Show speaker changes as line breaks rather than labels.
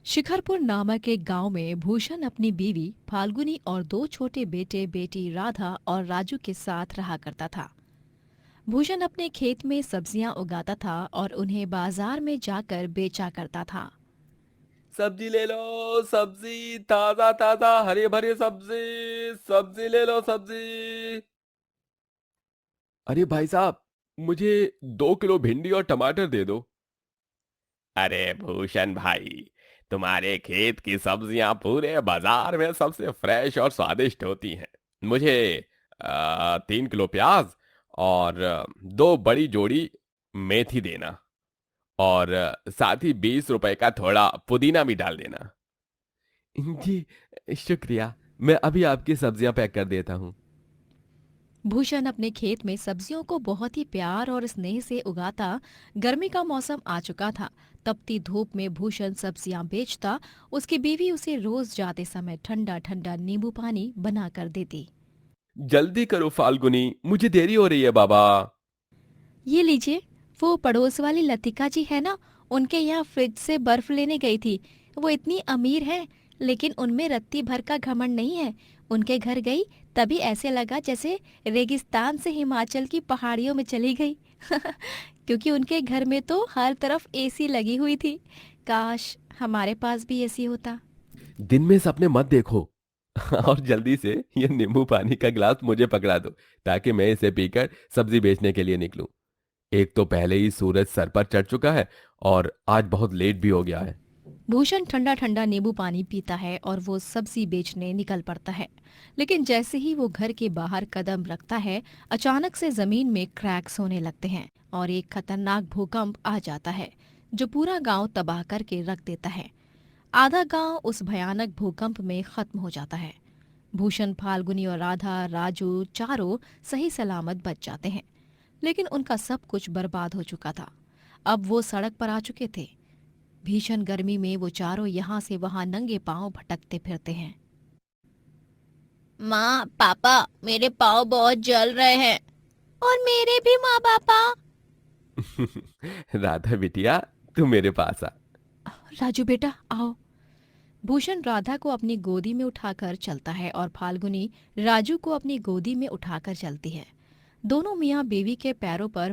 शिखरपुर नामक एक गांव में भूषण अपनी बीवी फाल्गुनी और दो छोटे बेटे बेटी राधा और राजू के साथ रहा करता था। भूषण अपने खेत में सब्जियां उगाता था और उन्हें बाजार में जाकर बेचा करता था।
सब्जी ले लो। सब्जी ताजा ताजा हरी भरी सब्जी। सब्जी ले लो सब्जी। अरे भाई साहब, मुझे 2 किलो भिंडी और टमाटर दे दो। अरे भूषण भाई, तुम्हारे खेत की सब्जियां पूरे बाजार में सबसे फ्रेश और स्वादिष्ट होती हैं। मुझे 3 किलो प्याज और 2 बड़ी जोड़ी मेथी देना। और साथ ही 20 रुपए का थोड़ा पुदीना भी डाल देना। जी, शुक्रिया। मैं अभी आपकी सब्जियां पैक कर देता हूँ।
भूषण अपने खेत में सब्जियों को बहुत ही प्यार और स्नेह से उगाता। गर्मी का मौसम आ चुका था। तपती धूप में भूषण सब्जियां बेचता। उसकी बीवी उसे रोज जाते समय ठंडा ठंडा नींबू पानी बना कर देती।
जल्दी करो फाल्गुनी, मुझे देरी हो रही है बाबा।
ये लीजिए, वो पड़ोस वाली लतिका जी है ना, उनके यहाँ फ्रिज से बर्फ लेने गई थी। वो इतनी अमीर है, लेकिन उनमें रत्ती भर का घमंड नहीं है। उनके घर गई तभी ऐसे लगा जैसे रेगिस्तान से हिमाचल की पहाड़ियों में चली गई। क्योंकि उनके घर में तो हर तरफ एसी लगी हुई थी। काश हमारे पास भी एसी होता।
दिन में सपने मत देखो। और जल्दी से ये नींबू पानी का गिलास मुझे पकड़ा दो, ताकि मैं इसे पीकर सब्जी बेचने के लिए निकलूं। एक तो पहले ही सूरज सर पर चढ़ चुका है और आज बहुत लेट भी हो गया है।
भूषण ठंडा ठंडा नींबू पानी पीता है और वो सब्जी बेचने निकल पड़ता है। लेकिन जैसे ही वो घर के बाहर कदम रखता है, अचानक से जमीन में क्रैक्स होने लगते हैं और एक खतरनाक भूकंप आ जाता है जो पूरा गांव तबाह करके रख देता है। आधा गांव उस भयानक भूकंप में खत्म हो जाता है। भूषण, फाल्गुनी और राधा, राजू चारों सही सलामत बच जाते हैं। लेकिन उनका सब कुछ बर्बाद हो चुका था। अब वो सड़क पर आ चुके थे। भीषण गर्मी में वो चारों यहाँ से वहां नंगे पांव भटकते फिरते हैं। माँ, पापा, मेरे पाँव बहुत जल रहे हैं। और मेरे भी माँ पापा।
राधा बिटिया, तू मेरे पास आ।
राजू बेटा आओ। भूषण राधा को अपनी गोदी में उठाकर चलता है और फाल्गुनी राजू को अपनी गोदी में उठाकर चलती है। दोनों मियाँ बीवी के पैरों पर